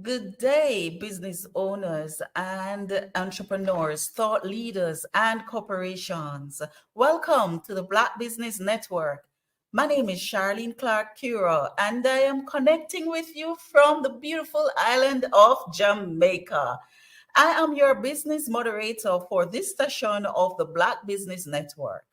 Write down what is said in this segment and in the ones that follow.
Good day, business owners and entrepreneurs, thought leaders, and corporations. Welcome to the Black Business Network. My name is Charlene Clark Cura, and I am connecting with you from the beautiful island of Jamaica. I am your business moderator for this session of the Black Business Network.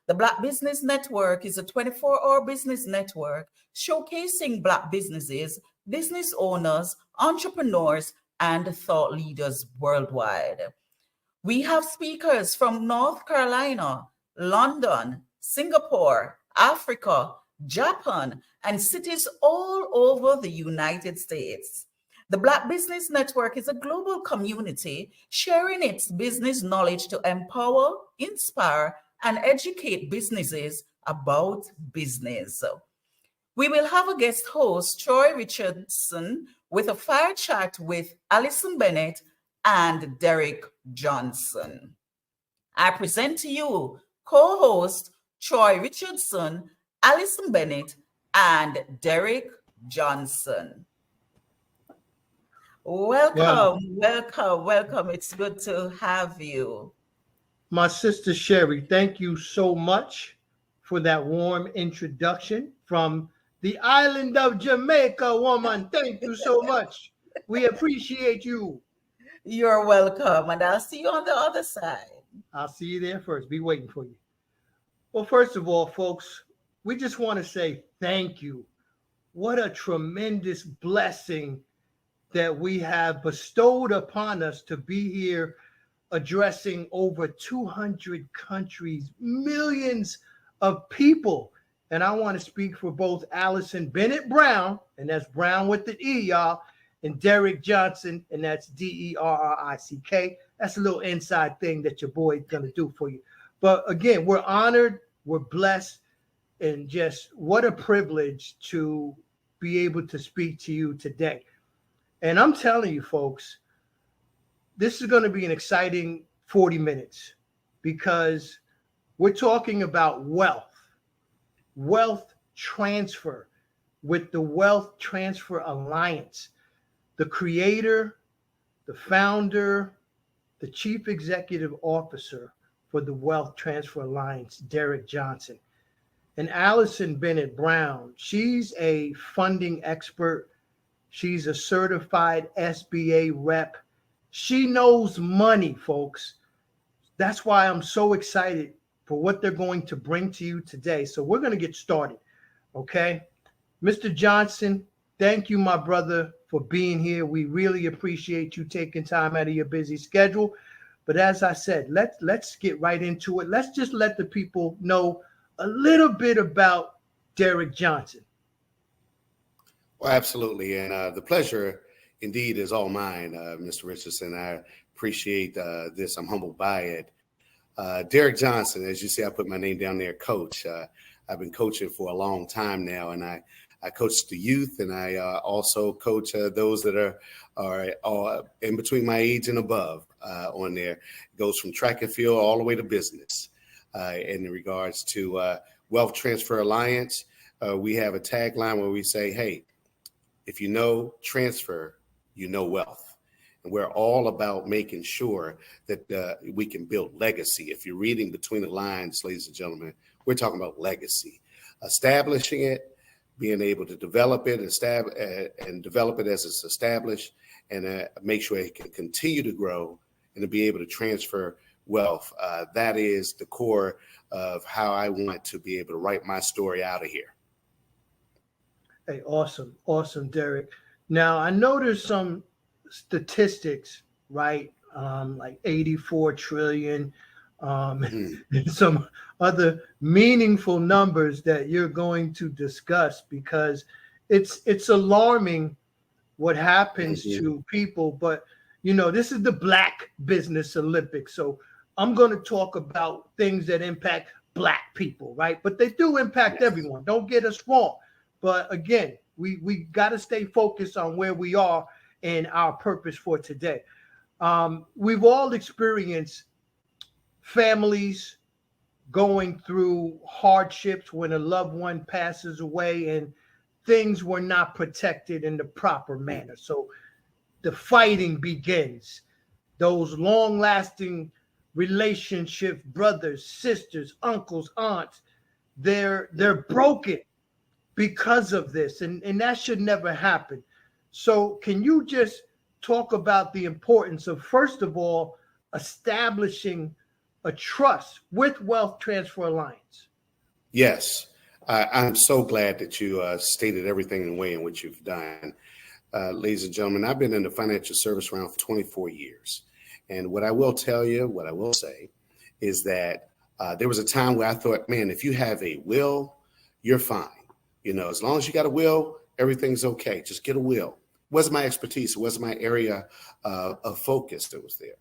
The Black Business Network is a 24-hour business network showcasing Black businesses, business owners, entrepreneurs, and thought leaders worldwide. We have speakers from North Carolina, London, Singapore, Africa, Japan, and cities all over the United States. The Black Business Network is a global community sharing its business knowledge to empower, inspire, and educate businesses about business. We will have a guest host, Troy Richardson, with a fire chat with Alison Bennett and Derek Johnson. I present to you co-host Troy Richardson, Alison Bennett, and Derek Johnson. Welcome. It's good to have you. My sister Sherry, thank you so much for that warm introduction from the island of Jamaica, woman. Thank you so much. We appreciate you. You're welcome, and I'll see you on the other side. I'll see you there first. Be waiting for you. Well, first of all, folks, we just want to say thank you. What a tremendous blessing that we have bestowed upon us to be here addressing over 200 countries, millions of people. And I want to speak for both Alison Bennett Brown, and that's Brown with the E, y'all, and Derek Johnson, and that's Derrick. That's a little inside thing that your boy's going to do for you. But again, we're honored, we're blessed, and just what a privilege to be able to speak to you today. And I'm telling you, folks, this is going to be an exciting 40 minutes because we're talking about wealth transfer with the Wealth Transfer Alliance. The creator, the founder, the chief executive officer for the Wealth Transfer Alliance, Derek Johnson. And Alison Bennett Brown, she's a funding expert. She's a certified SBA rep. She knows money, folks. That's why I'm so excited for what they're going to bring to you today. So we're going to get started, okay? Mr. Johnson, thank you, my brother, for being here. We really appreciate you taking time out of your busy schedule. But as I said, let's get right into it. Let's just let the people know a little bit about Derek Johnson. Well, absolutely. And the pleasure indeed is all mine, Mr. Richardson. I appreciate this. I'm humbled by it. Derek Johnson, as you see, I put my name down there, coach. I've been coaching for a long time now, and I coach the youth, and I also coach those that are in between my age and above on there. It goes from track and field all the way to business. In regards to Wealth Transfer Alliance, we have a tagline where we say, hey, if you know transfer, you know wealth. And we're all about making sure that we can build legacy. If you're reading between the lines, ladies and gentlemen, we're talking about legacy. Establishing it, being able to develop it and develop it as it's established, and make sure it can continue to grow and to be able to transfer wealth. That is the core of how I want to be able to write my story out of here. Hey, awesome, Derek. Now, I know there's some statistics, right? Like 84 trillion, and some other meaningful numbers that you're going to discuss because it's alarming what happens to people. But, you know, this is the Black Business Olympics. So I'm going to talk about things that impact Black people, right? But they do impact everyone. Don't get us wrong. But again, we got to stay focused on where we are and our purpose for today. We've all experienced families going through hardships when a loved one passes away and things were not protected in the proper manner. So the fighting begins. Those long-lasting relationships, brothers, sisters, uncles, aunts, they're broken because of this, and that should never happen. So can you just talk about the importance of, first of all, establishing a trust with Wealth Transfer Alliance? Yes, I'm so glad that you stated everything in the way in which you've done. Ladies and gentlemen, I've been in the financial service realm for 24 years. And what I will tell you, what I will say is that there was a time where I thought, man, if you have a will, you're fine. You know, as long as you got a will, everything's okay. Just get a will. It wasn't my expertise. It wasn't my area of focus that was there.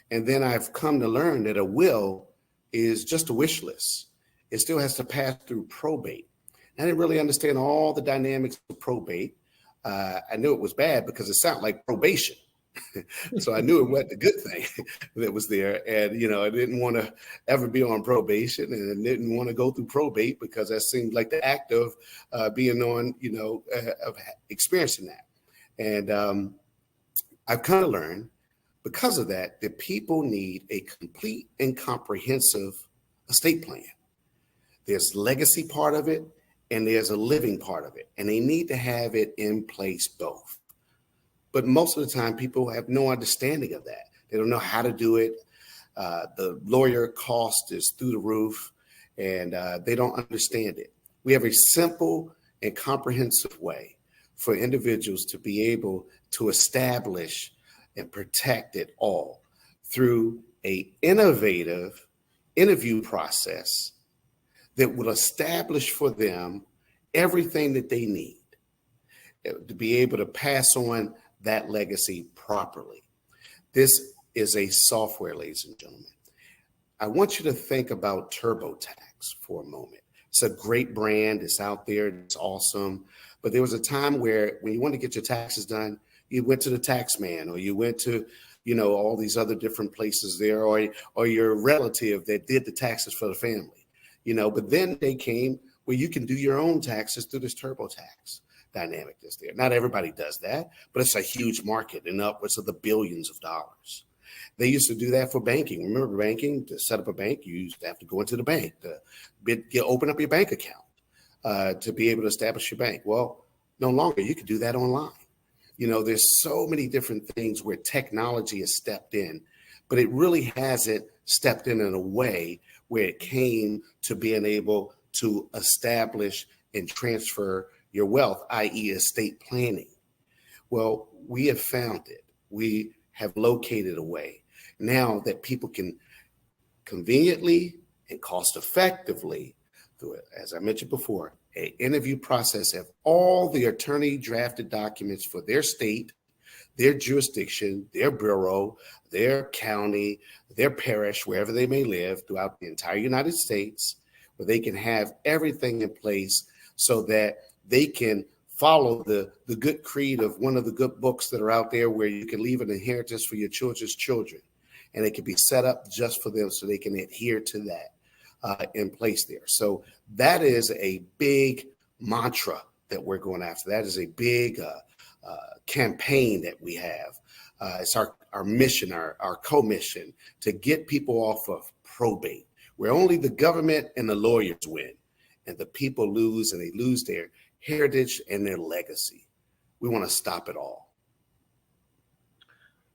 And then I've come to learn that a will is just a wish list. It still has to pass through probate. I didn't really understand all the dynamics of probate. I knew it was bad because it sounded like probation. So I knew it wasn't a good thing that was there. And, you know, I didn't want to ever be on probation, and I didn't want to go through probate because that seemed like the act of being on, you know, of experiencing that. And I've kind of learned because of that people need a complete and comprehensive estate plan. There's legacy part of it, and there's a living part of it, and they need to have it in place both. But most of the time, people have no understanding of that. They don't know how to do it. The lawyer cost is through the roof, and they don't understand it. We have a simple and comprehensive way for individuals to be able to establish and protect it all through an innovative interview process that will establish for them everything that they need to be able to pass on that legacy properly. This is a software, ladies and gentlemen. I want you to think about TurboTax for a moment. It's a great brand. It's out there. It's awesome. But there was a time where when you wanted to get your taxes done, you went to the tax man, or you went to, you know, all these other different places there, or your relative that did the taxes for the family, you know. But then they came where you can do your own taxes through this TurboTax dynamic that's there. Not everybody does that, but it's a huge market and upwards of the billions of dollars. They used to do that for banking. Remember banking? To set up a bank, you used to have to go into the bank to open up your bank account to be able to establish your bank. Well, no longer. You can do that online. You know, there's so many different things where technology has stepped in, but it really hasn't stepped in a way where it came to being able to establish and transfer your wealth, i.e. estate planning. Well, we have found it. We have located a way now that people can conveniently and cost effectively, through it, as I mentioned before, an interview process, have all the attorney drafted documents for their state, their jurisdiction, their borough, their county, their parish, wherever they may live throughout the entire United States, where they can have everything in place so that they can follow the good creed of one of the good books that are out there, where you can leave an inheritance for your children's children, and it can be set up just for them so they can adhere to that in place there. So that is a big mantra that we're going after. That is a big campaign that we have. It's our mission, our co-mission, to get people off of probate, where only the government and the lawyers win, and the people lose, and they lose their heritage and their legacy. We want to stop it all.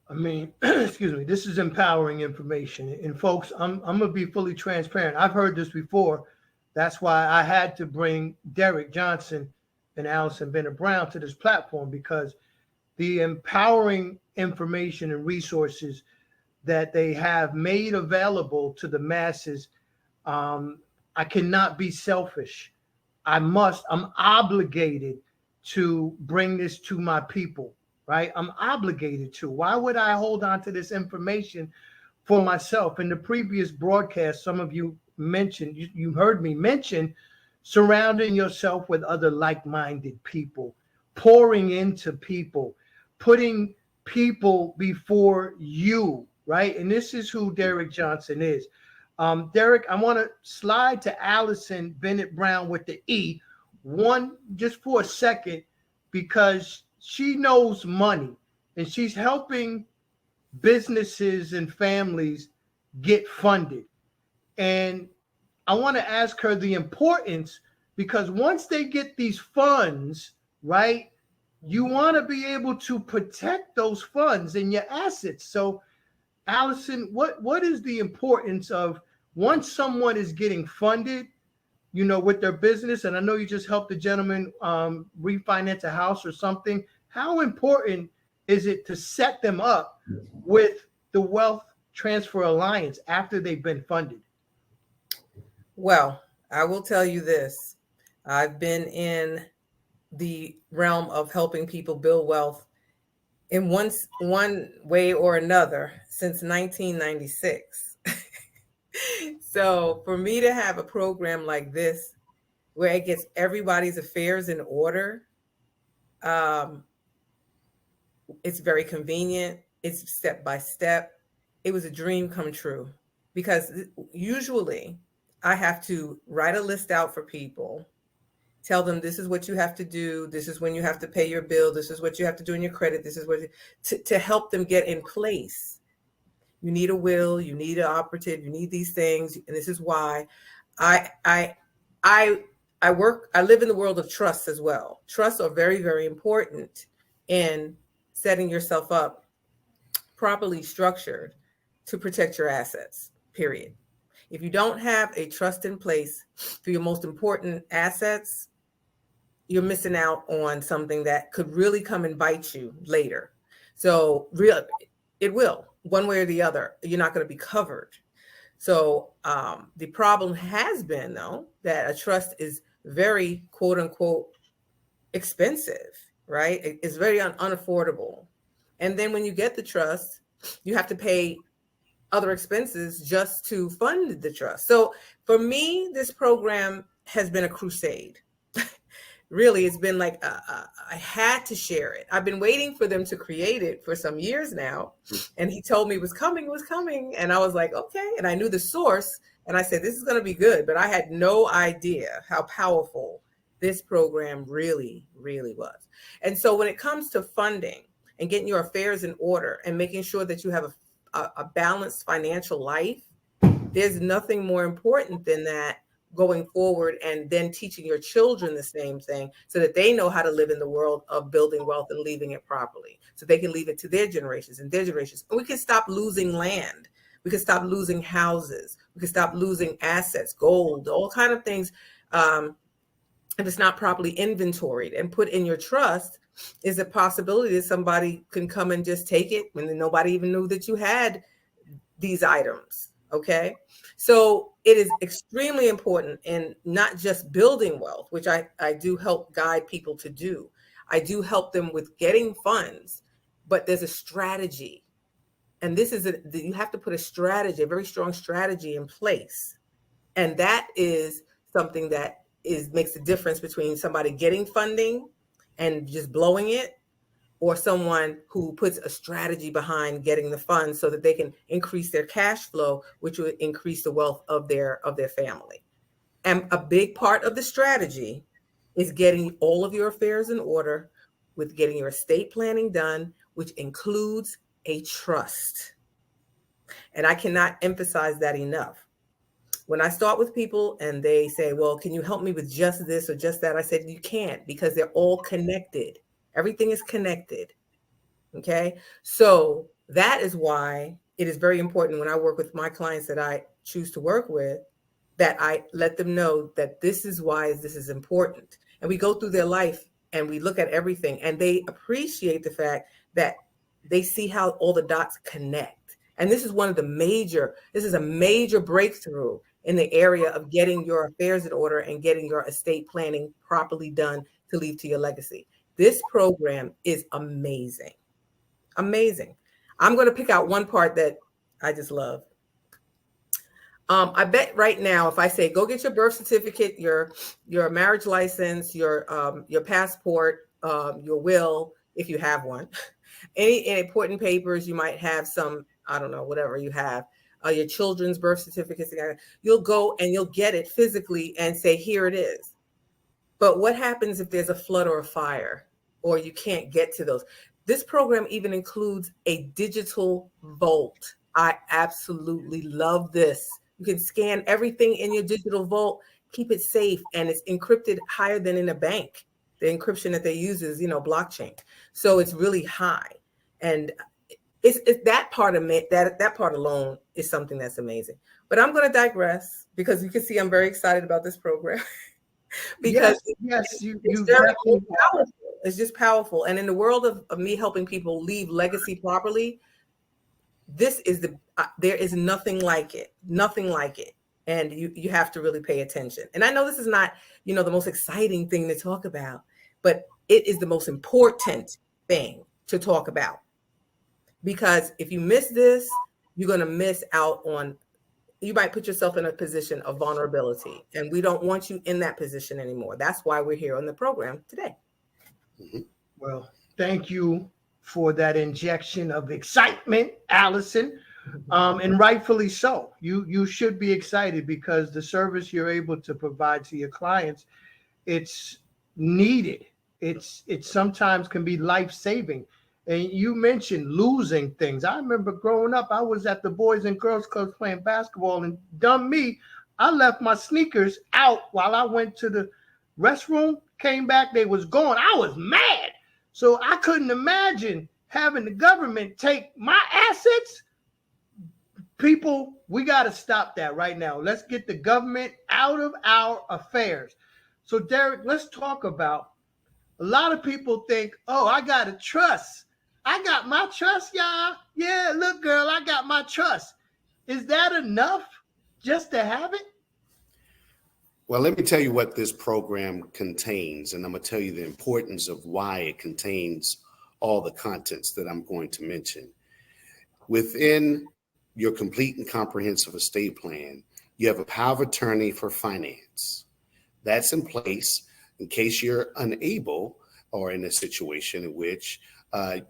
I mean, excuse me, this is empowering information. And folks, I'm going to be fully transparent. I've heard this before. That's why I had to bring Derek Johnson and Allison Bennett Brown to this platform, because the empowering information and resources that they have made available to the masses, I cannot be selfish. I'm obligated to bring this to my people, right? I'm obligated to. Why would I hold on to this information for myself? In the previous broadcast, some of you mentioned, you heard me mention surrounding yourself with other like-minded people, pouring into people, putting people before you, right? And this is who Derek Johnson is. Derek, I want to slide to Allison Bennett Brown with the E, just for a second, because she knows money. and she's helping businesses and families get funded. And I want to ask her the importance, because once they get these funds, right, you want to be able to protect those funds and your assets. So, Allison, what is the importance of once someone is getting funded, with their business? And I know you just helped the gentleman refinance a house or something. How important is it to set them up with the Wealth Transfer Alliance after they've been funded? Well, I will tell you this. I've been in the realm of helping people build wealth in one way or another since 1996. So for me to have a program like this, where it gets everybody's affairs in order, it's very convenient. It's step by step. It was a dream come true, because usually I have to write a list out for people, tell them this is what you have to do. This is when you have to pay your bill. This is what you have to do in your credit. This is what to help them get in place. You need a will, you need an operative, you need these things. And this is why I live in the world of trusts as well. Trusts are very, very important in setting yourself up properly structured to protect your assets, period. If you don't have a trust in place for your most important assets, you're missing out on something that could really come and bite you later. So it will, one way or the other. You're not going to be covered. So the problem has been, though, that a trust is very, quote unquote, expensive, right? It's very unaffordable. And then when you get the trust, you have to pay other expenses just to fund the trust. So for me, this program has been a crusade. Really, it's been like I had to share it. I've been waiting for them to create it for some years now. And he told me it was coming. And I was like, okay. And I knew the source. And I said, this is going to be good. But I had no idea how powerful this program really, really was. And so when it comes to funding and getting your affairs in order and making sure that you have a balanced financial life, there's nothing more important than that going forward, and then teaching your children the same thing so that they know how to live in the world of building wealth and leaving it properly, so they can leave it to their generations and their generations. And we can stop losing land. We can stop losing houses. We can stop losing assets, gold, all kind of things. If it's not properly inventoried and put in your trust, is a possibility that somebody can come and just take it when nobody even knew that you had these items. Okay. So it is extremely important in not just building wealth, which I do help guide people to do. I do help them with getting funds, but there's a strategy. And this is you have to put a strategy, a very strong strategy in place. And that is something that makes the difference between somebody getting funding and just blowing it, or someone who puts a strategy behind getting the funds so that they can increase their cash flow, which would increase the wealth of their family. And a big part of the strategy is getting all of your affairs in order, with getting your estate planning done, which includes a trust. And I cannot emphasize that enough. When I start with people and they say, well, can you help me with just this or just that? I said, you can't, because they're all connected. Everything is connected. Okay. So that is why it is very important when I work with my clients that I choose to work with, that I let them know that this is why this is important. And we go through their life and we look at everything, and they appreciate the fact that they see how all the dots connect. And this is a major breakthrough in the area of getting your affairs in order and getting your estate planning properly done to leave to your legacy. This program is amazing. Amazing. I'm going to pick out one part that I just love. I bet right now, if I say, go get your birth certificate, your marriage license, your passport, your will, if you have one, any important papers, you might have some, I don't know, whatever you have, your children's birth certificates, you'll go and you'll get it physically and say, here it is. But what happens if there's a flood or a fire, or you can't get to those? This program even includes a digital vault. I absolutely love this. You can scan everything in your digital vault, keep it safe, and it's encrypted higher than in a bank. The encryption that they use is, blockchain. So it's really high. And it's that part of it, that part alone is something that's amazing. But I'm going to digress because you can see I'm very excited about this program because you very definitely powerful. It's just powerful. And in the world of me helping people leave legacy properly, this is there is nothing like it, And you have to really pay attention. And I know this is not, the most exciting thing to talk about, but it is the most important thing to talk about. Because if you miss this, you're going to miss out on, you might put yourself in a position of vulnerability. And we don't want you in that position anymore. That's why we're here on the program today. Well, thank you for that injection of excitement, Allison. And rightfully so. You should be excited because the service you're able to provide to your clients, it's needed. It sometimes can be life-saving. And you mentioned losing things. I remember growing up, I was at the Boys and Girls Clubs playing basketball, and dumb me, I left my sneakers out while I went to the restroom, came back, they was gone. I was mad. So I couldn't imagine having the government take my assets. People, we got to stop that right now. Let's get the government out of our affairs. So Derek, let's talk about, a lot of people think, oh, I got to trust. I got my trust, y'all. Yeah, look, girl, I got my trust. Is that enough just to have it? Well, let me tell you what this program contains, and I'm going to tell you the importance of why it contains all the contents that I'm going to mention. Within your complete and comprehensive estate plan, you have a power of attorney for finance. That's in place in case you're unable, or in a situation in which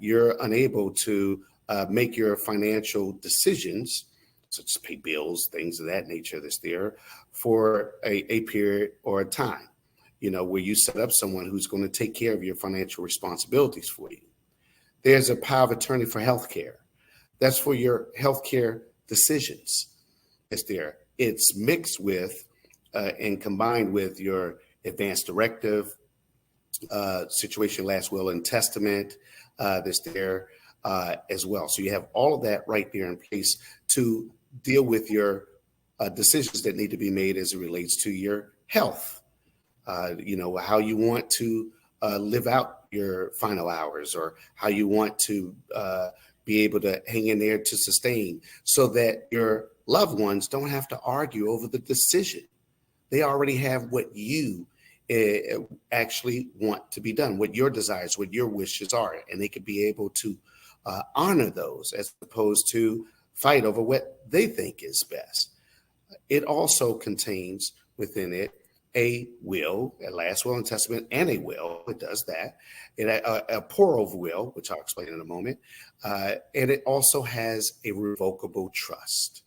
you're unable to make your financial decisions, such as pay bills, things of that nature that's there for a period or a time, where you set up someone who's going to take care of your financial responsibilities for you. There's a power of attorney for healthcare. That's for your healthcare decisions. It's there. It's mixed with and combined with your advance directive, situation, last will, and testament that's there as well. So you have all of that right there in place to deal with your decisions that need to be made as it relates to your health. How you want to live out your final hours, or how you want to be able to hang in there to sustain, so that your loved ones don't have to argue over the decision. They already have what you actually want to be done, what your desires, what your wishes are, and they could be able to honor those as opposed to fight over what they think is best. It also contains within it a will, a last will and testament, and a will. It does that. A pour-over will, which I'll explain in a moment. And it also has a revocable trust.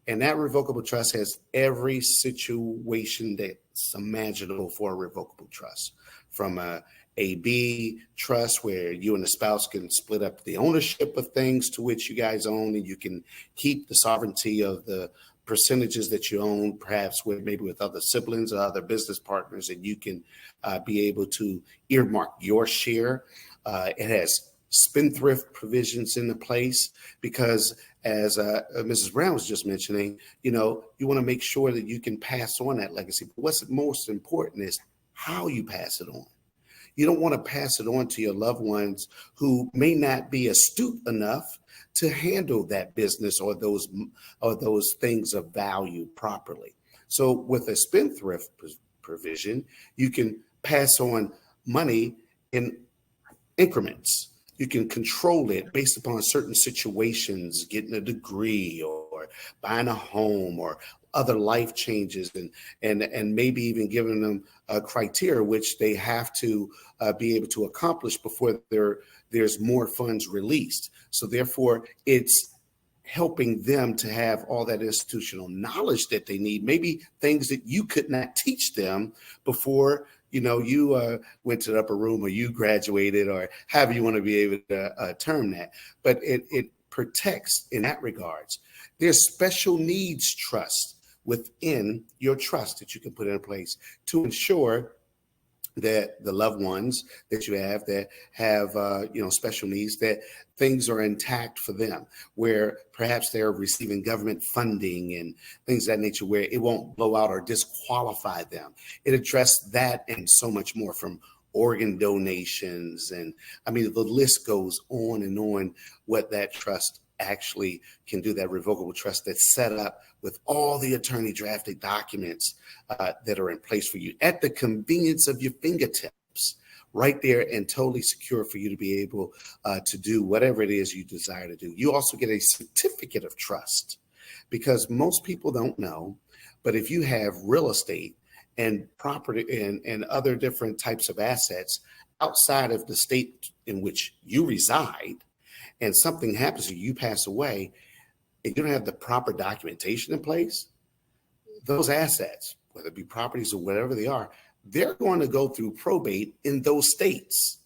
And that revocable trust has every situation that's imaginable for a revocable trust, from a AB trust where you and the spouse can split up the ownership of things to which you guys own, and you can keep the sovereignty of the percentages that you own, perhaps with other siblings or other business partners, and you can be able to earmark your share. It has spendthrift provisions in the place because, as Mrs. Brown was just mentioning, you want to make sure that you can pass on that legacy. But what's most important is how you pass it on. You don't want to pass it on to your loved ones who may not be astute enough to handle that business or those things of value properly. So with a spendthrift provision, you can pass on money in increments. You can control it based upon certain situations, getting a degree or buying a home or other life changes, and maybe even giving them a criteria which they have to be able to accomplish before there's more funds released. So therefore, it's helping them to have all that institutional knowledge that they need, maybe things that you could not teach them before you went to the upper room, or you graduated, or however you want to be able to term that. But it protects in that regards. There's special needs trust within your trust that you can put in place to ensure that the loved ones that you have that have special needs, that things are intact for them, where perhaps they're receiving government funding and things of that nature, where it won't blow out or disqualify them. It addressed that and so much more, from organ donations, and I mean the list goes on and on what that trust actually can do, that revocable trust that's set up with all the attorney drafted documents that are in place for you at the convenience of your fingertips, right there, and totally secure for you to be able to do whatever it is you desire to do. You also get a certificate of trust, because most people don't know, but if you have real estate and property and other different types of assets outside of the state in which you reside, and something happens to you, you pass away, and you don't have the proper documentation in place, those assets, whether it be properties or whatever they are, they're going to go through probate in those states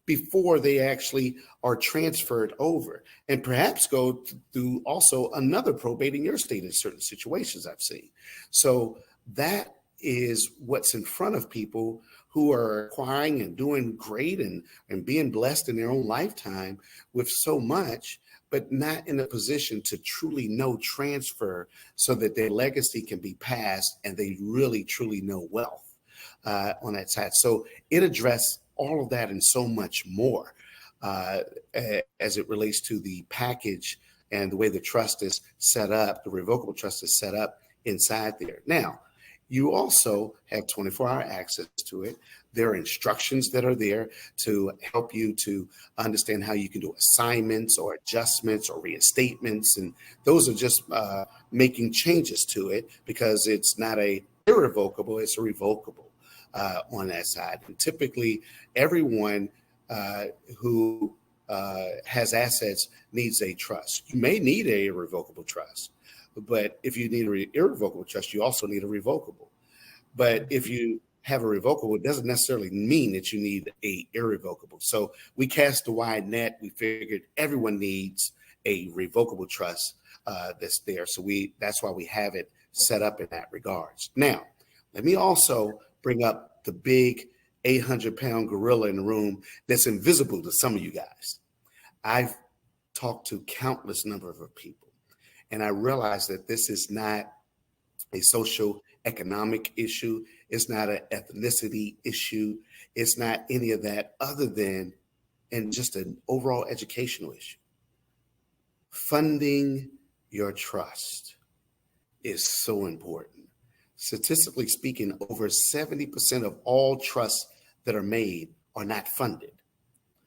before they actually are transferred over, and perhaps go through also another probate in your state in certain situations I've seen. So that is what's in front of people who are acquiring and doing great and being blessed in their own lifetime with so much, but not in a position to truly know transfer so that their legacy can be passed and they really, truly know wealth on that side. So it addressed all of that and so much more as it relates to the package and the way the trust is set up, the revocable trust is set up inside there. Now, you also have 24-hour access to it. There are instructions that are there to help you to understand how you can do assignments or adjustments or reinstatements. And those are just making changes to it, because it's not a irrevocable, it's a revocable on that side. And typically everyone who has assets needs a trust. You may need a irrevocable trust, but if you need an irrevocable trust, you also need a revocable. But if you have a revocable, it doesn't necessarily mean that you need a irrevocable. So we cast a wide net. We figured everyone needs a revocable trust that's there. So that's why we have it set up in that regards. Now, let me also bring up the big 800-pound gorilla in the room that's invisible to some of you guys. I've talked to countless number of people, and I realized that this is not a social economic issue. It's not an ethnicity issue. It's not any of that, other than and just an overall educational issue. Funding your trust is so important. Statistically speaking, over 70% of all trusts that are made are not funded.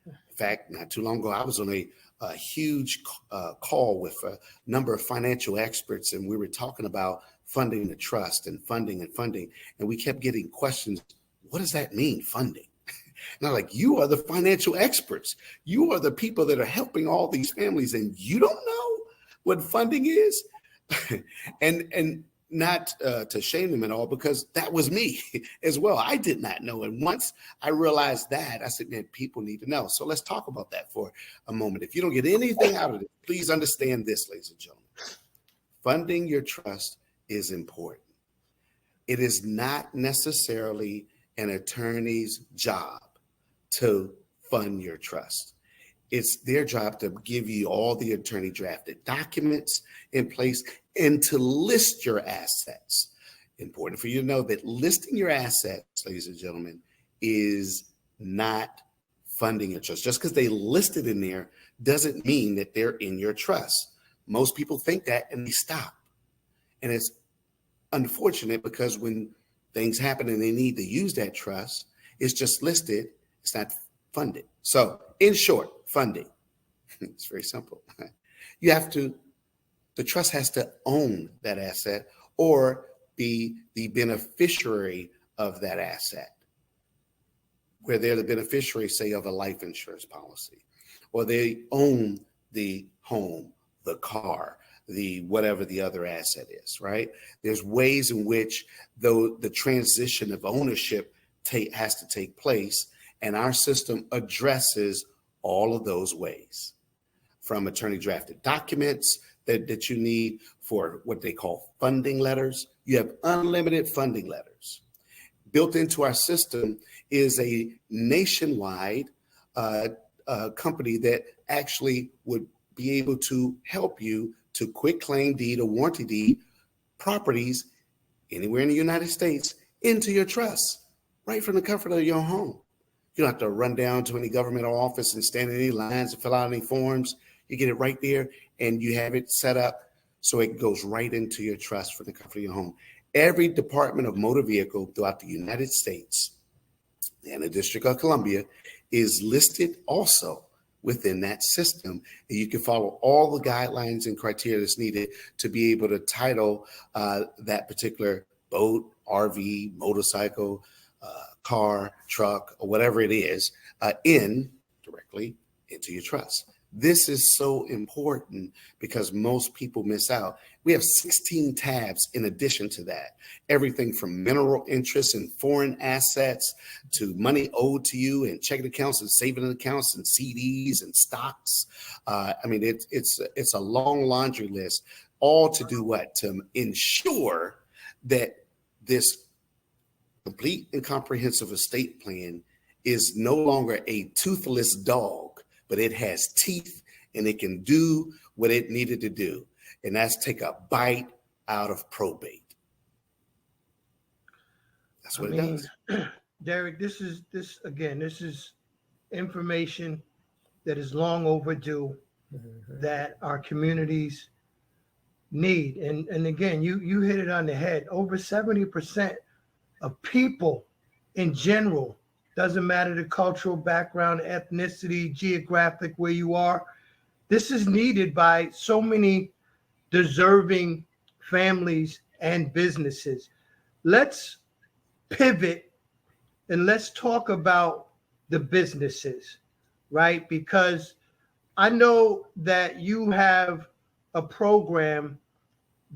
In fact, not too long ago, I was on a huge call with a number of financial experts, and we were talking about funding the trust and funding. And we kept getting questions. What does that mean, funding? And I'm like, you are the financial experts. You are the people that are helping all these families, and you don't know what funding is? and not to shame them at all, because that was me as well. I did not know. And once I realized that, I said, man, people need to know. So let's talk about that for a moment. If you don't get anything out of it, please understand this, ladies and gentlemen. Funding your trust is important. It is not necessarily an attorney's job to fund your trust. It's their job to give you all the attorney drafted documents in place and to list your assets. Important for you to know that listing your assets, ladies and gentlemen, is not funding your trust. Just because they listed in there doesn't mean that they're in your trust. Most people think that and they stop. And it's unfortunate, because when things happen and they need to use that trust, it's just listed, it's not funded. So in short, funding, it's very simple. The trust has to own that asset or be the beneficiary of that asset, where they're the beneficiary, say, of a life insurance policy, or they own the home, the car, the whatever the other asset is, right? There's ways in which, though, the transition of ownership has to take place. And our system addresses all of those ways, from attorney drafted documents that you need for what they call funding letters. You have unlimited funding letters. Built into our system is a nationwide company that actually would be able to help you to quit claim deed or warranty deed properties anywhere in the United States into your trust, right from the comfort of your home. You don't have to run down to any government office and stand in any lines and fill out any forms. You get it right there, and you have it set up so it goes right into your trust from the comfort of your home. Every Department of Motor Vehicle throughout the United States and the District of Columbia is listed also within that system. And you can follow all the guidelines and criteria that's needed to be able to title that particular boat, RV, motorcycle, car, truck, or whatever it is, directly into your trust. This is so important because most people miss out. We have 16 tabs in addition to that. Everything from mineral interests and foreign assets to money owed to you and checking accounts and saving accounts and CDs and stocks. It's a long laundry list, all to do what? To ensure that this complete and comprehensive estate plan is no longer a toothless dog, but it has teeth and it can do what it needed to do. And that's take a bite out of probate. That's what it does. Derek, this is information that is long overdue, that our communities need. And again, you hit it on the head. Over 70% of people in general, doesn't matter the cultural background, ethnicity, geographic, where you are, this is needed by so many deserving families and businesses. Let's pivot and let's talk about the businesses, right? Because I know that you have a program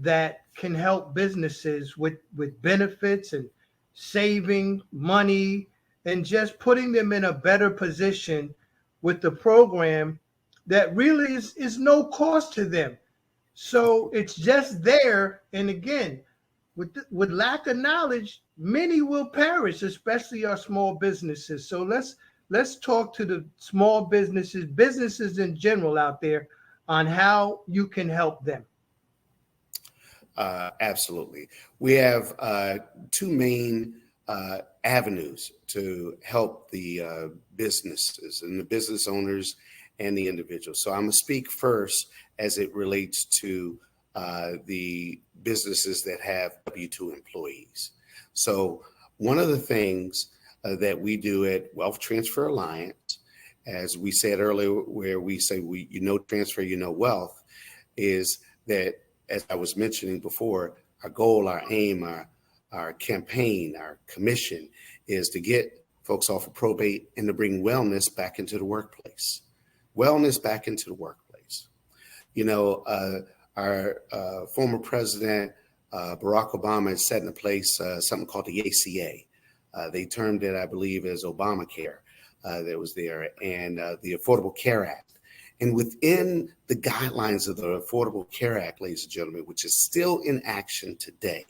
that can help businesses with benefits and saving money and just putting them in a better position with the program that really is no cost to them. So it's just there. And again, with lack of knowledge, many will perish, especially our small businesses. So let's talk to the small businesses in general out there on how you can help them. Absolutely. We have two main avenues to help the businesses and the business owners and the individuals. So I'm going to speak first as it relates to the businesses that have W-2 employees. So one of the things that we do at Wealth Transfer Alliance, as we said earlier, where we say you know transfer, you know wealth, is that, as I was mentioning before, our goal, our aim, our campaign, our commission is to get folks off of probate and to bring wellness back into the workplace. Wellness back into the workplace. You know, our former president, Barack Obama, has set in place something called the ACA. They termed it, I believe, as Obamacare that was there, and the Affordable Care Act. And within the guidelines of the Affordable Care Act, ladies and gentlemen, which is still in action today,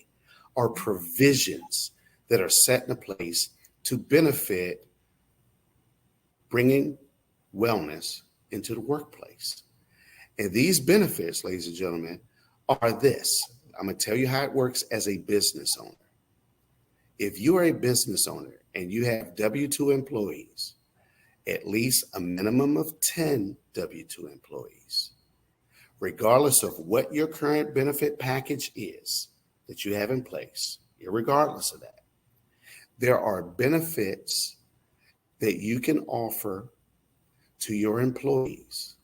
are provisions that are set in place to benefit bringing wellness into the workplace. And these benefits, ladies and gentlemen, are this. I'm going to tell you how it works as a business owner. If you are a business owner and you have W-2 employees, at least a minimum of 10 W-2 employees, regardless of what your current benefit package is that you have in place, irregardless of that, there are benefits that you can offer to your employees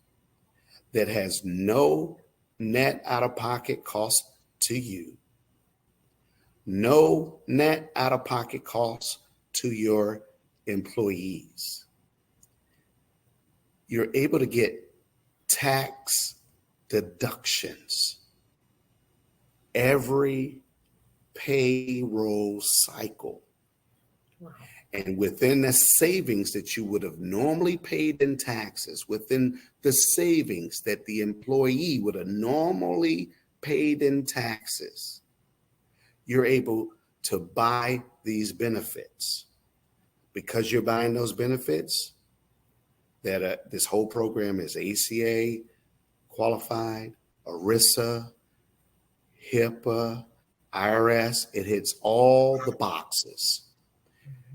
that has no net out-of-pocket cost to you, no net out-of-pocket cost to your employees. You're able to get tax deductions every payroll cycle Wow. And within the savings that you would have normally paid in taxes, within the savings that the employee would have normally paid in taxes, you're able to buy these benefits. Because you're buying those benefits, that this whole program is ACA qualified, ERISA, HIPAA, IRS. It hits all the boxes.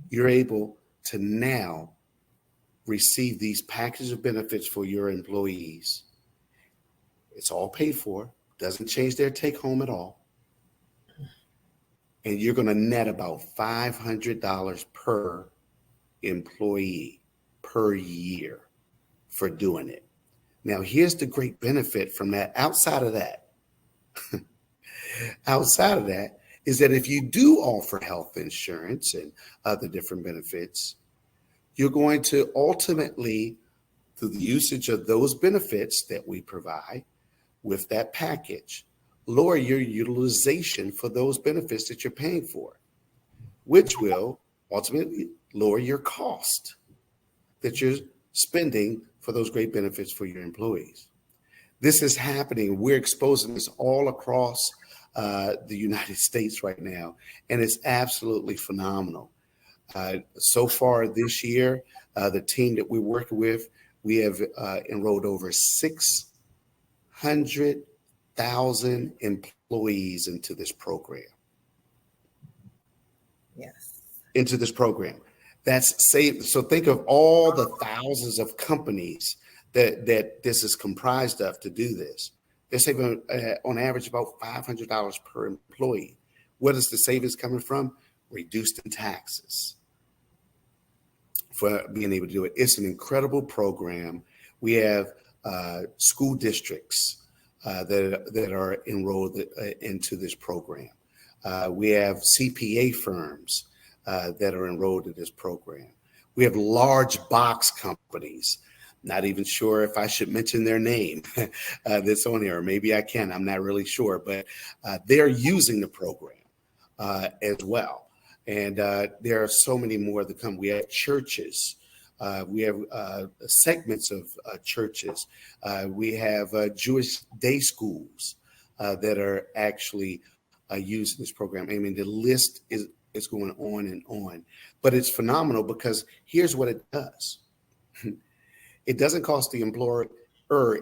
You're able to now receive these packages of benefits for your employees. It's all paid for, doesn't change their take home at all. And you're going to net about $500 per employee per year for doing it. Now, here's the great benefit from that. Outside of that is that if you do offer health insurance and other different benefits, you're going to ultimately, through the usage of those benefits that we provide with that package, lower your utilization for those benefits that you're paying for, which will ultimately lower your cost that you're spending for those great benefits for your employees. This is happening. We're exposing this all across the United States right now, and it's absolutely phenomenal. So far this year, the team that we're working with, we have enrolled over 600,000 employees into this program. Yes. Into this program. That's saved. So think of all the thousands of companies that this is comprised of to do this. They're saving on average about $500 per employee. What is the savings coming from? Reduced in taxes for being able to do it. It's an incredible program. We have school districts that are enrolled into this program. We have CPA firms that are enrolled in this program. We have large box companies. Not even sure if I should mention their name that's on here, or maybe I can. I'm not really sure, but they're using the program as well. And there are so many more that come. We have churches. We have segments of churches. We have Jewish day schools that are actually using this program. I mean, the list is going on and on, but it's phenomenal because here's what it does. It doesn't cost the employer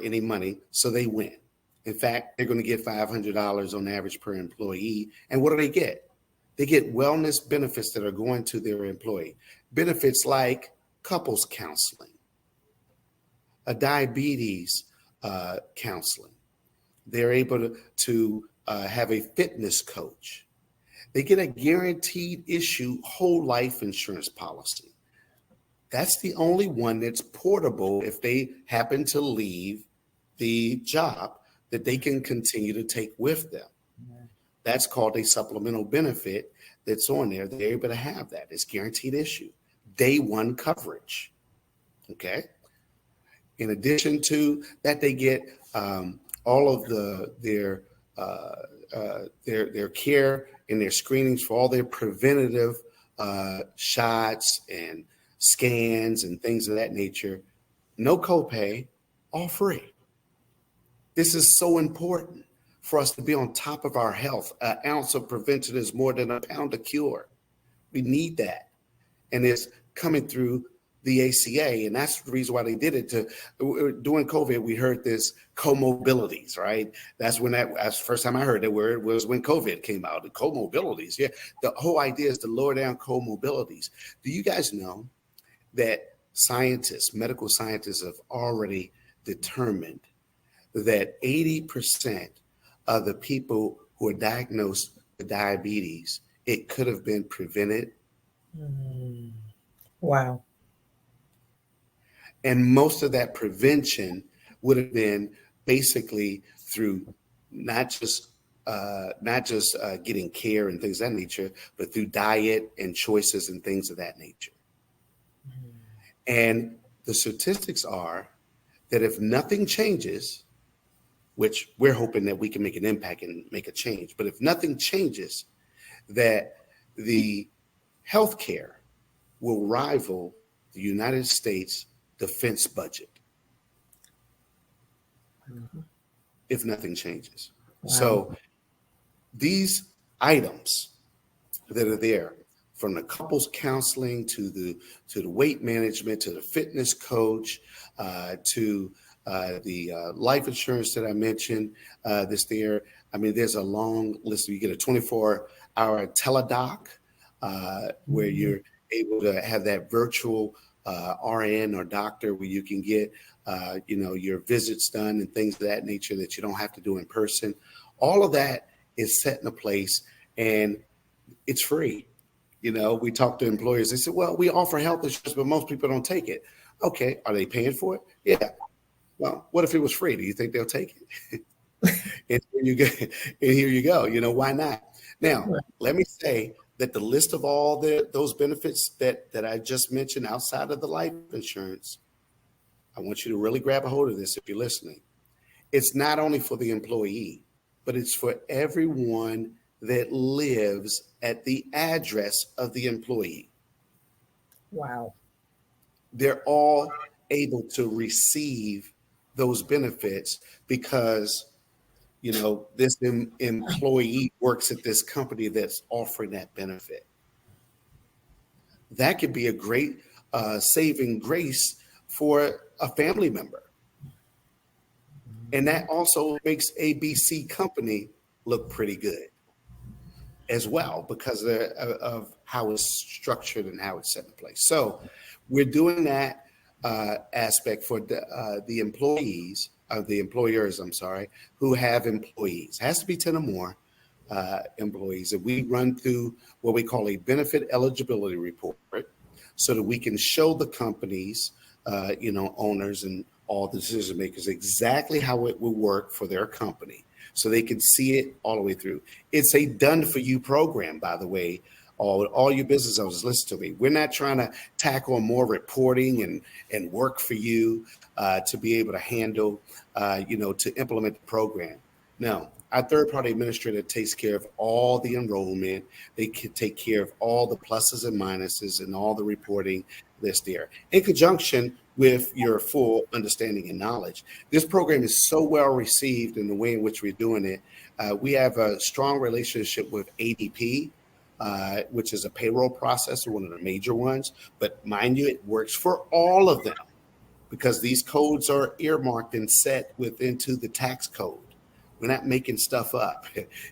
any money, so they win. In fact, they're going to get $500 on average per employee. And what do they get? They get wellness benefits that are going to their employee. Benefits like couples counseling, a diabetes counseling. They're able to have a fitness coach. They get a guaranteed issue whole life insurance policy. That's the only one that's portable if they happen to leave the job that they can continue to take with them. That's called a supplemental benefit that's on there. They're able to have that. It's guaranteed issue, day one coverage. Okay. In addition to that, they get all of their care and their screenings for all their preventative shots and scans and things of that nature. No copay, all free. This is so important for us to be on top of our health. An ounce of prevention is more than a pound of cure. We need that. And it's coming through the ACA. And that's the reason why they did it. During COVID, we heard this comorbidities, right? That's the first time I heard that word was when COVID came out, the comorbidities. Yeah. The whole idea is to lower down comorbidities. Do you guys know that medical scientists have already determined that 80% of the people who are diagnosed with diabetes, it could have been prevented? Wow. And most of that prevention would have been basically through not just getting care and things of that nature, but through diet and choices and things of that nature. And the statistics are that if nothing changes, which we're hoping that we can make an impact and make a change, but if nothing changes, that the healthcare will rival the United States defense budget if nothing changes. Wow. So these items that are there, from the couples counseling to the weight management to the fitness coach to the life insurance that I mentioned, this there. I mean, there's a long list. You get a 24-hour teledoc where you're able to have that virtual RN or doctor where you can get, your visits done and things of that nature that you don't have to do in person. All of that is set in a place and it's free. We talk to employers. They say, well, we offer health insurance, but most people don't take it. Okay. Are they paying for it? Yeah. Well, what if it was free? Do you think they'll take it? and here you go. Why not? Now, let me say that the list of all those benefits that I just mentioned outside of the life insurance, I want you to really grab a hold of this if you're listening. It's not only for the employee, but it's for everyone that lives at the address of the employee. Wow. They're all able to receive those benefits because, this employee works at this company that's offering that benefit. That could be a great saving grace for a family member. And that also makes ABC company look pretty good as well because of how it's structured and how it's set in place. So we're doing that aspect for the employees, the employers, who have employees. It has to be 10 or more employees. And we run through what we call a benefit eligibility report so that we can show the companies, owners and all the decision makers exactly how it will work for their company so they can see it all the way through. It's a done for you program, by the way. All your business owners, listen to me. We're not trying to tackle more reporting and work for you to be able to handle, to implement the program. No, our third-party administrator takes care of all the enrollment. They can take care of all the pluses and minuses and all the reporting that's there in conjunction with your full understanding and knowledge. This program is so well received in the way in which we're doing it. We have a strong relationship with ADP, which is a payroll processor, one of the major ones. But mind you, it works for all of them because these codes are earmarked and set into the tax code. We're not making stuff up.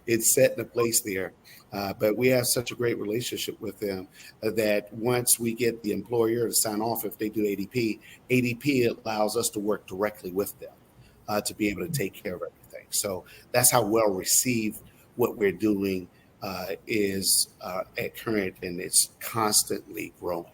It's set in a place there. But we have such a great relationship with them that once we get the employer to sign off, if they do ADP allows us to work directly with them to be able to take care of everything. So that's how well received what we're doing is at current, and it's constantly growing.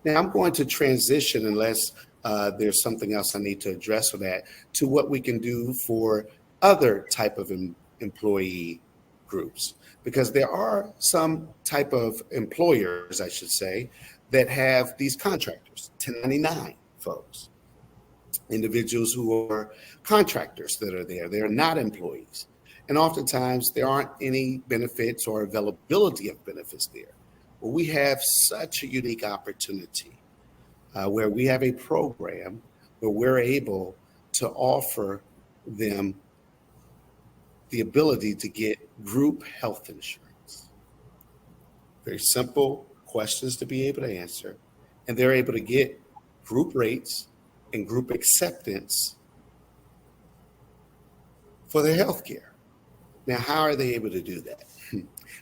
Now I'm going to transition, unless there's something else I need to address for that, to what we can do for other type of employee groups, because there are some type of employers, I should say, that have these contractors, 1099 folks, individuals who are contractors that are there. They're not employees. And oftentimes there aren't any benefits or availability of benefits there. Well, we have such a unique opportunity where we have a program where we're able to offer them the ability to get group health insurance. Very simple questions to be able to answer. And they're able to get group rates and group acceptance for their health care. Now, how are they able to do that?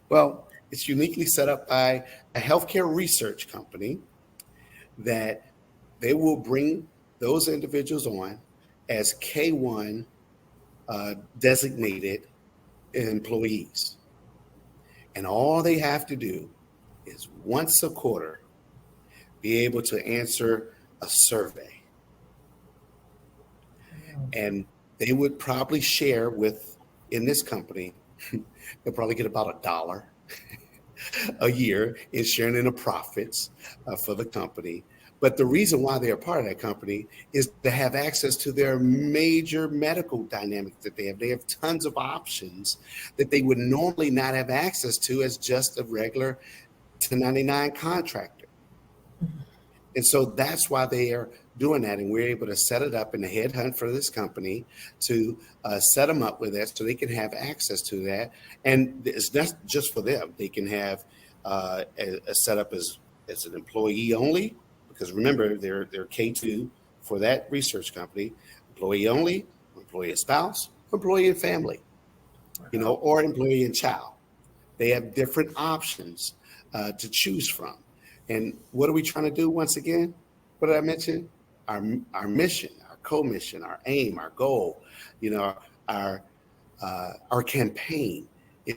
Well, it's uniquely set up by a healthcare research company that they will bring those individuals on as K1 designated employees. And all they have to do is once a quarter be able to answer a survey. And they would probably share in this company, they'll probably get about $1 a year in sharing in the profits for the company. But the reason why they're part of that company is to have access to their major medical dynamics that they have. They have tons of options that they would normally not have access to as just a regular 1099 contractor. And so that's why they are doing that. And we're able to set it up in the headhunt for this company to set them up with that so they can have access to that. And it's not just for them. They can have a setup as an employee only, because remember, they're K2 for that research company, employee only, employee and spouse, employee and family, or employee and child. They have different options to choose from. And what are we trying to do once again? What did I mention? Our mission, our co-mission, our aim, our goal, our campaign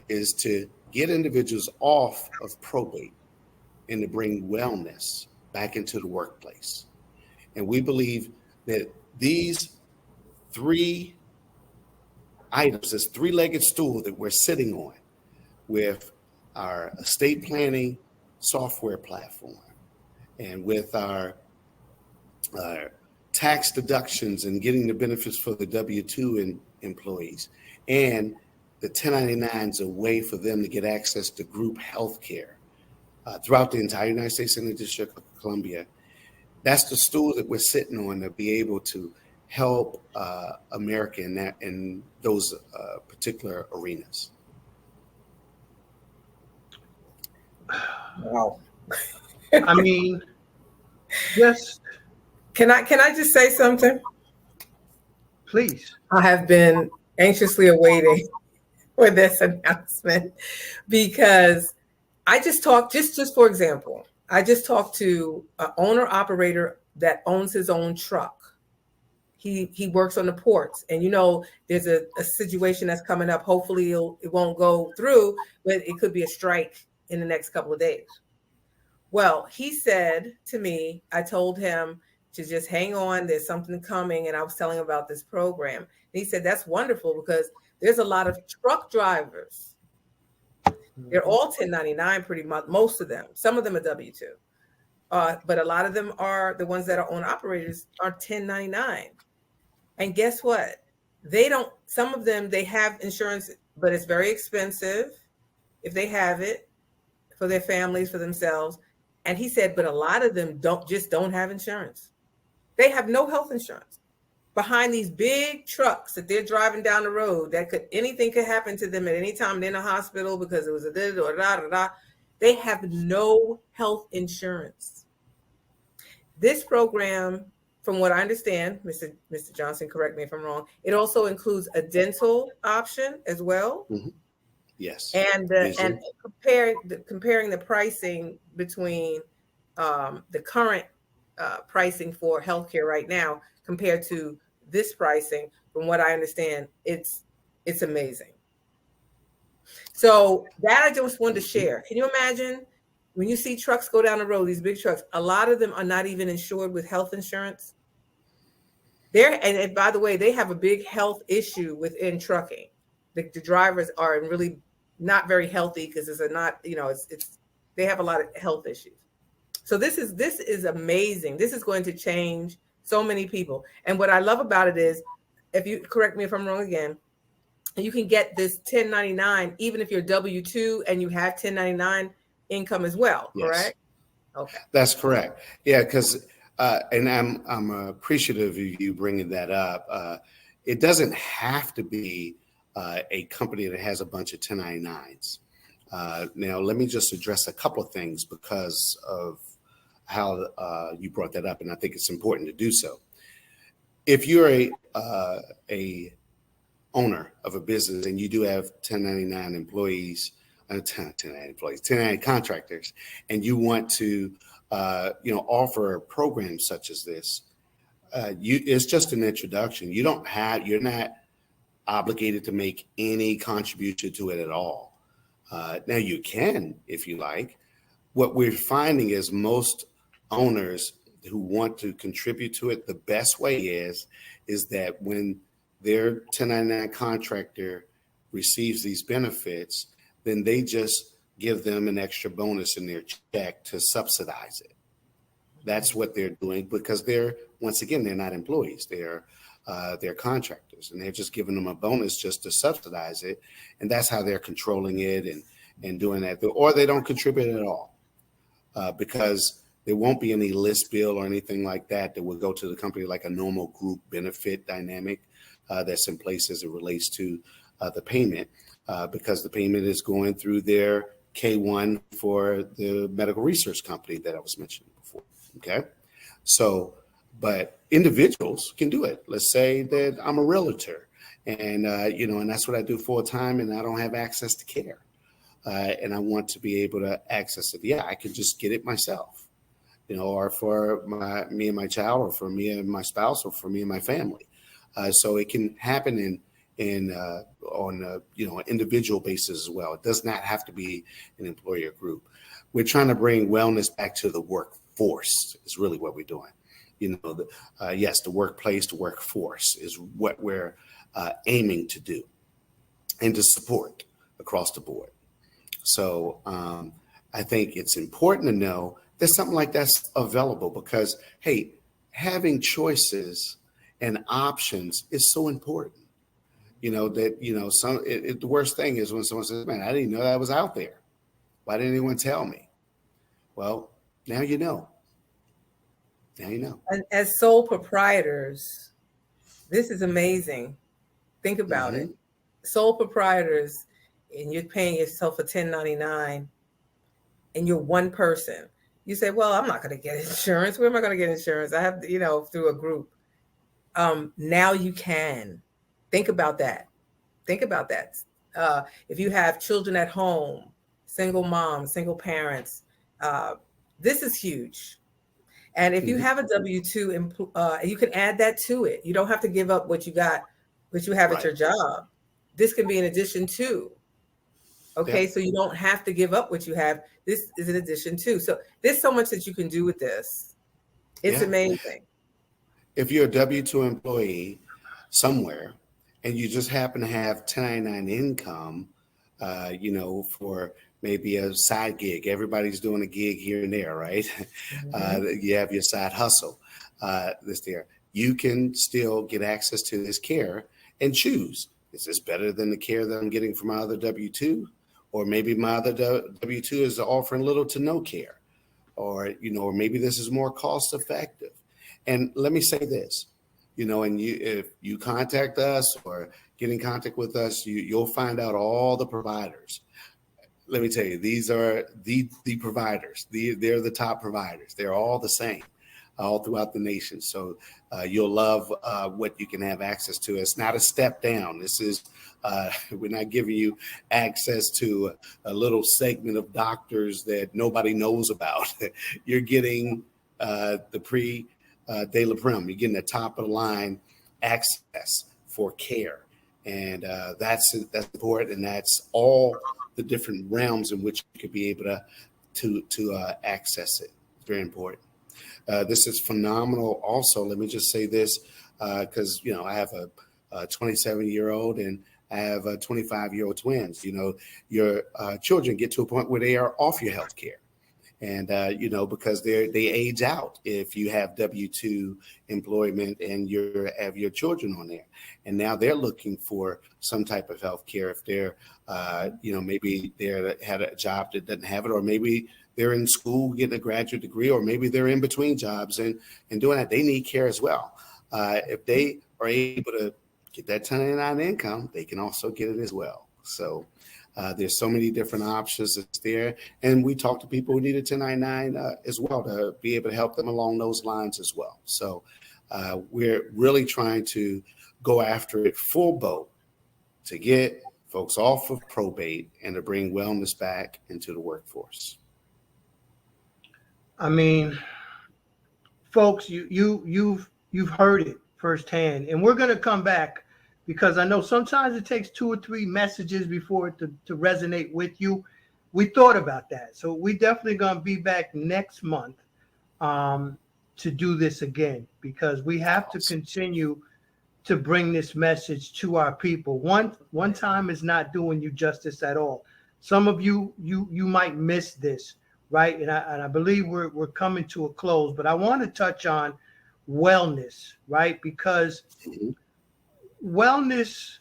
is to get individuals off of probate and to bring wellness back into the workplace. And we believe that these three items, this three-legged stool that we're sitting on with our estate planning software platform and with our tax deductions and getting the benefits for the W-2 employees, and the 1099s, a way for them to get access to group health care throughout the entire United States and the District of Columbia. That's the stool that we're sitting on to be able to help America in those particular arenas. Wow. I mean, just Can I just say something? please. I have been anxiously awaiting for this announcement because I just talked, just for example, I just talked to an owner operator that owns his own truck. He works on the ports, and there's a situation that's coming up. Hopefully it won't go through, but it could be a strike in the next couple of days. Well, he said to me, I told him to just hang on, there's something coming, and I was telling him about this program. And he said, that's wonderful because there's a lot of truck drivers. They're all 1099 pretty much, most of them. Some of them are W-2. But a lot of them are, the ones that are owner operators are 1099. And guess what? Some of them, they have insurance, but it's very expensive if they have it for their families, for themselves. And he said, but a lot of them don't have insurance. They have no health insurance. Behind these big trucks that they're driving down the road, anything could happen to them at any time. They're in a hospital because it was a da da da da. They have no health insurance. This program, from what I understand, Mr. Johnson, correct me if I'm wrong, it also includes a dental option as well. Mm-hmm. Yes. And comparing the pricing between the current pricing for healthcare right now compared to this pricing, from what I understand, it's amazing. So that I just wanted to share. Can you imagine when you see trucks go down the road, these big trucks, a lot of them are not even insured with health insurance. And by the way, they have a big health issue within trucking. The drivers are really not very healthy because they have a lot of health issues. So this is amazing. This is going to change so many people. And what I love about it is, if you correct me if I'm wrong again, you can get this 1099 even if you're W-2 and you have 1099 income as well, correct? Yes. Okay. That's correct. Yeah, because and I'm appreciative of you bringing that up. It doesn't have to be a company that has a bunch of 1099s. Now, let me just address a couple of things because of how you brought that up, and I think it's important to do so. If you're a owner of a business and you do have 1099 employees, 1099 contractors, and you want to offer programs such as this, it's just an introduction. You're not obligated to make any contribution to it at all. Now you can, if you like. What we're finding is most owners who want to contribute to it, the best way is that when their 1099 contractor receives these benefits, then they just give them an extra bonus in their check to subsidize it. That's what they're doing because they're not employees. They're contractors, and they're just giving them a bonus just to subsidize it. And that's how they're controlling it and doing that. Or they don't contribute at all because There won't be any list bill or anything like that that will go to the company like a normal group benefit dynamic that's in place as it relates to the payment, because the payment is going through their K1 for the medical research company that I was mentioning before. Okay. So, but individuals can do it. Let's say that I'm a realtor and, and that's what I do full time, and I don't have access to care. And I want to be able to access it. Yeah, I can just get it myself, or for me and my child, or for me and my spouse, or for me and my family. So it can happen on an individual basis as well. It does not have to be an employer group. We're trying to bring wellness back to the workforce is really what we're doing. Yes, the workplace, the workforce is what we're aiming to do and to support across the board. So I think it's important to know that something like that's available because, hey, having choices and options is so important. The worst thing is when someone says, man, I didn't know that was out there. Why didn't anyone tell me? Well, now you know. Now you know. And as sole proprietors, this is amazing. Think about it. Sole proprietors, and you're paying yourself a 1099, and you're one person. You say, well, I'm not going to get insurance. Where am I going to get insurance? I have, through a group. Now you can. Think about that. If you have children at home, single moms, single parents, this is huge. And if you have a W-2, you can add that to it. You don't have to give up what you have at your job. This can be in addition to. Okay, so you don't have to give up what you have. This is in addition to. So there's so much that you can do with this. It's amazing. If you're a W-2 employee somewhere and you just happen to have 1099 income, for maybe a side gig. Everybody's doing a gig here and there, right? You have your side hustle there. You can still get access to this care and choose. Is this better than the care that I'm getting from my other W-2? Or maybe my other W-2 is offering little to no care. Or maybe this is more cost effective. And let me say this, if you contact us or get in contact with us, you'll find out all the providers. Let me tell you, these are the providers. They're the top providers. They're all the same all throughout the nation. So you'll love what you can have access to. It's not a step down. This is, we're not giving you access to a little segment of doctors that nobody knows about. You're getting the de la Prem. You're getting the top of the line access for care. And that's important. And that's all the different realms in which you could be able to access it. It's very important. This is phenomenal. Also, let me just say this, because I have a 27-year-old and I have 25-year-old twins. Your children get to a point where they are off your health care. And, because they age out if you have W-2 employment and you have your children on there. And now they're looking for some type of health care if they're, maybe they had a job that doesn't have it, or maybe they're in school getting a graduate degree, or maybe they're in between jobs and doing that. They need care as well. If they are able to get that 1099 income, they can also get it as well. So there's so many different options that's there. And we talk to people who need a 1099 as well to be able to help them along those lines as well. So we're really trying to go after it full boat to get folks off of probate and to bring wellness back into the workforce. I mean, folks, you've heard it firsthand, and we're going to come back because I know sometimes it takes 2 or 3 messages before it to resonate with you. We thought about that. So we definitely going to be back next month to do this again, because we have to continue to bring this message to our people. One time is not doing you justice at all. Some of you might miss this, right? And I believe we're coming to a close, but I want to touch on wellness, right? Because wellness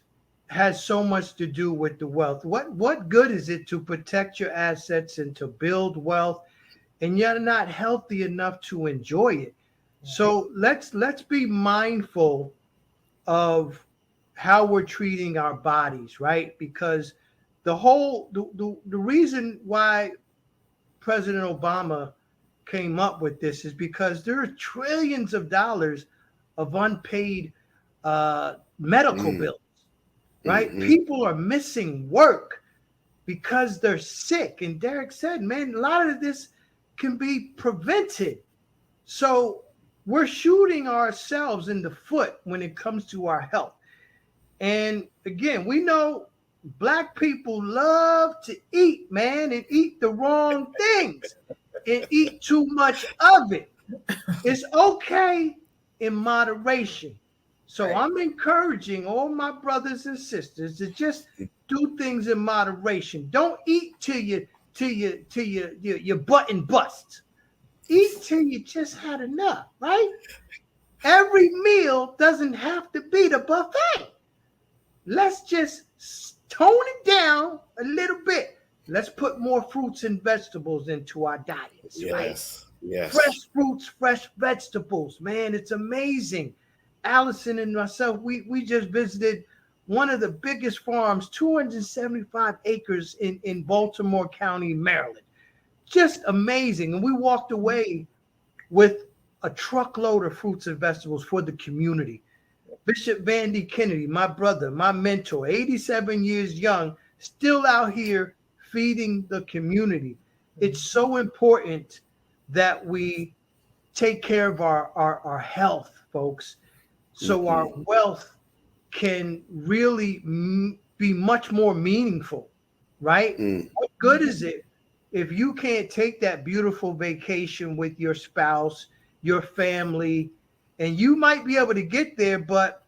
has so much to do with the wealth. What good is it to protect your assets and to build wealth and you're not healthy enough to enjoy it. So let's be mindful of how we're treating our bodies, right? Because the reason why President Obama came up with this is because there are trillions of dollars of unpaid medical bills, right? Mm-hmm. People are missing work because they're sick. And Derek said, man, a lot of this can be prevented. So we're shooting ourselves in the foot when it comes to our health. And again, we know Black people love to eat, man, and eat the wrong things and eat too much of it. It's okay in moderation. So Right. I'm encouraging all my brothers and sisters to just do things in moderation. Don't eat till your button busts. Eat till you just had enough, right? Every meal doesn't have to be the buffet. Let's just tone it down a little bit. Let's put more fruits and vegetables into our diets, right? Yes. Fresh fruits, fresh vegetables, man, it's amazing. Allison and myself, we just visited one of the biggest farms, 275 acres in Baltimore County, Maryland. Just amazing. And we walked away with a truckload of fruits and vegetables for the community. Bishop Vandy Kennedy, my brother, my mentor, 87 years young, still out here feeding the community. It's so important that we take care of our health, folks, so our wealth can really be much more meaningful, right? What good is it if you can't take that beautiful vacation with your spouse, your family, and you might be able to get there, but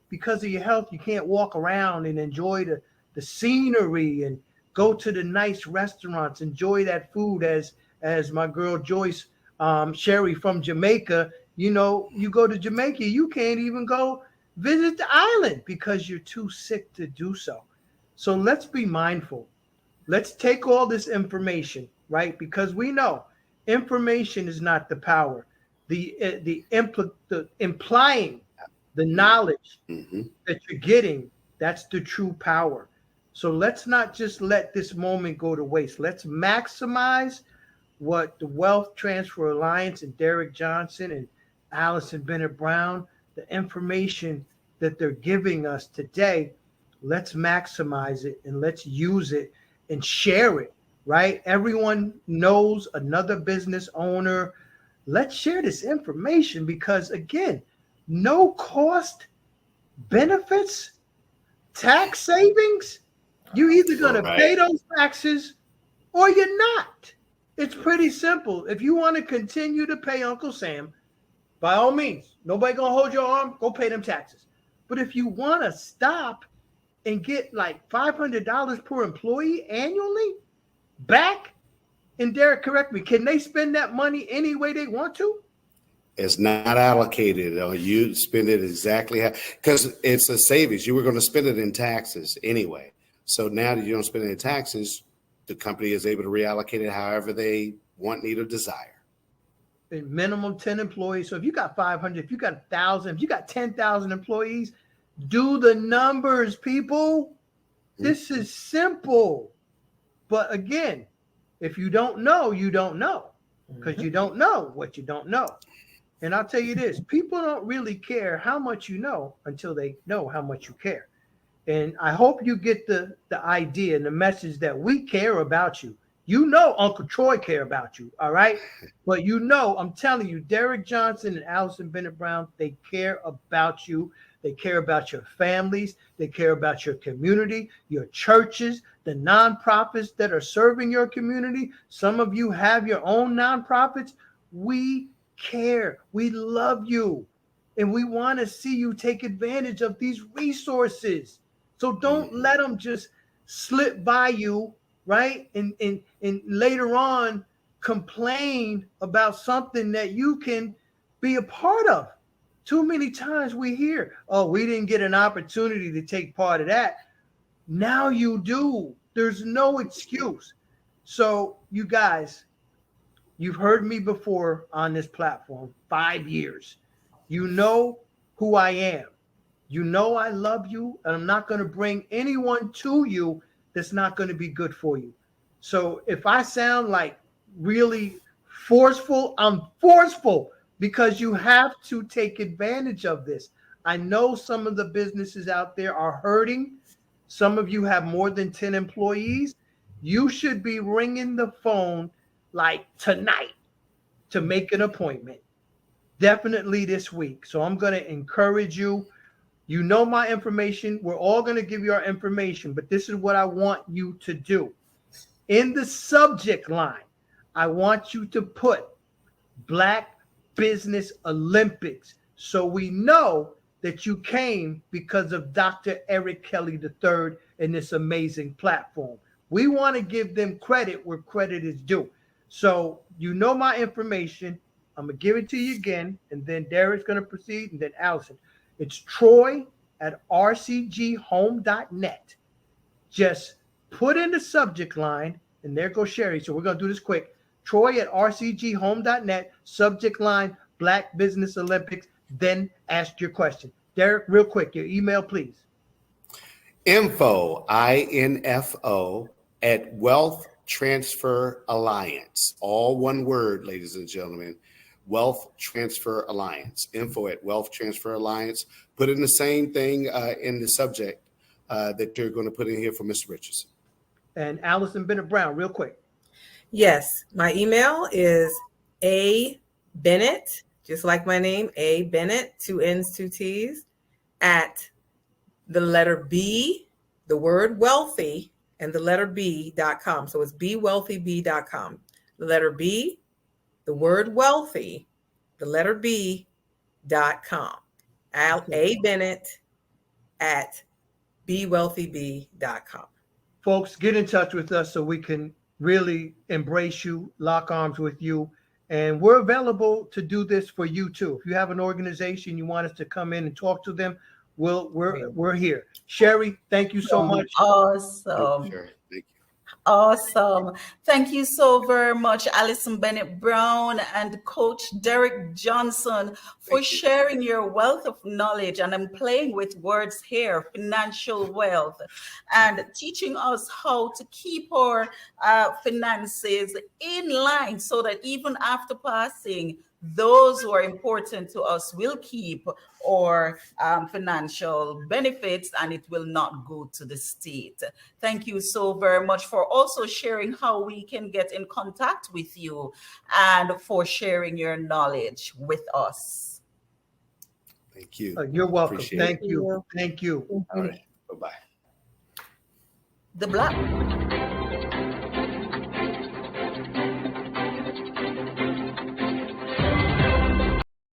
because of your health, you can't walk around and enjoy the scenery and go to the nice restaurants, enjoy that food as my girl Joyce Sherry from Jamaica, you know, you go to Jamaica, you can't even go visit the island because you're too sick to do so. So let's be mindful. Let's take all this information, right? Because we know information is not the power. The implying the knowledge that you're getting, that's the true power. So let's not just let this moment go to waste. Let's maximize what the Wealth Transfer Alliance and Derek Johnson and Allison Bennett Brown, the information that they're giving us today, let's maximize it and let's use it and share it, right? Everyone knows another business owner. Let's share this information because, again, no cost benefits, tax savings. You're either going to pay those taxes or you're not. It's pretty simple. If you want to continue to pay Uncle Sam, by all means, nobody going to hold your arm, go pay them taxes. But if you want to stop and get like $500 per employee annually back, and Derek, correct me, can they spend that money any way they want to? It's not allocated, or you spend it exactly how, because it's a savings. You were going to spend it in taxes anyway. So now that you don't spend it in taxes, the company is able to reallocate it however they want, need, or desire. A minimum 10 employees. So if you got 500, if you got 1,000, if you got 10,000 employees, do the numbers, people. This is simple. But again, if you don't know, you don't know, because you don't know what you don't know. And I'll tell you this, people don't really care how much you know until they know how much you care. And I hope you get the idea and the message that we care about you. You know Uncle Troy care about you, all right? But you know, I'm telling you, Derek Johnson and Allison Bennett Brown, they care about you. They care about your families. They care about your community, your churches, the nonprofits that are serving your community. Some of you have your own nonprofits. We care. We love you. And we want to see you take advantage of these resources. So don't let them just slip by you, right? And later on complain about something that you can be a part of. Too many times we hear, oh, we didn't get an opportunity to take part of that. Now you do. There's no excuse. So you guys, You've heard me before on this platform, 5 years. You know who I am. You know I love you, and I'm not going to bring anyone to you that's not going to be good for you. So if I sound like really forceful, I'm forceful because you have to take advantage of this. I know some of the businesses out there are hurting. Some of you have more than 10 employees. You should be ringing the phone like tonight to make an appointment. Definitely this week. So I'm going to encourage you. You know my information. We're all going to give you our information, but this is what I want you to do. In the subject line, I want you to put Black Business Olympics, so we know that you came because of Dr. Eric Kelly III and this amazing platform. We want to give them credit where credit is due. So you know my information. I'm going to give it to you again, and then Derek's going to proceed, and then Allison. It's troy@rcghome.net. Just put in the subject line, and there goes Sherry. So we're going to do this quick. troy@rcghome.net, subject line, Black Business Olympics, then ask your question. Derek, real quick, your email, please. Info, INFO, at Wealth Transfer Alliance. All one word, ladies and gentlemen. Wealth Transfer Alliance. Info at Wealth Transfer Alliance. Put in the same thing in the subject that you're going to put in here for Mr. Richardson. And Allison Bennett Brown, real quick. Yes, my email is A Bennett, just like my name, A Bennett, 2 N's, 2 T's, at the letter B, the word wealthy, and the letter B.com. So it's bewealthyb.com. The letter B, the word wealthy, the letter B.com. A Bennett at bewealthyb.com. Folks, get in touch with us so we can really embrace you, lock arms with you. And we're available to do this for you too. If you have an organization, you want us to come in and talk to them, we're here. Sherry, thank you so much. Awesome. Sure. Thank you. Awesome. Thank you so very much, Allison Bennett Brown and Coach Derek Johnson, for sharing your wealth of knowledge. And I'm playing with words here, financial wealth, and teaching us how to keep our finances in line so that even after passing, those who are important to us will keep our financial benefits, and it will not go to the state. Thank you so very much for also sharing how we can get in contact with you and for sharing your knowledge with us. Thank you. You're welcome. Appreciate Thank it. you. Thank you. All right. Bye-bye. The Black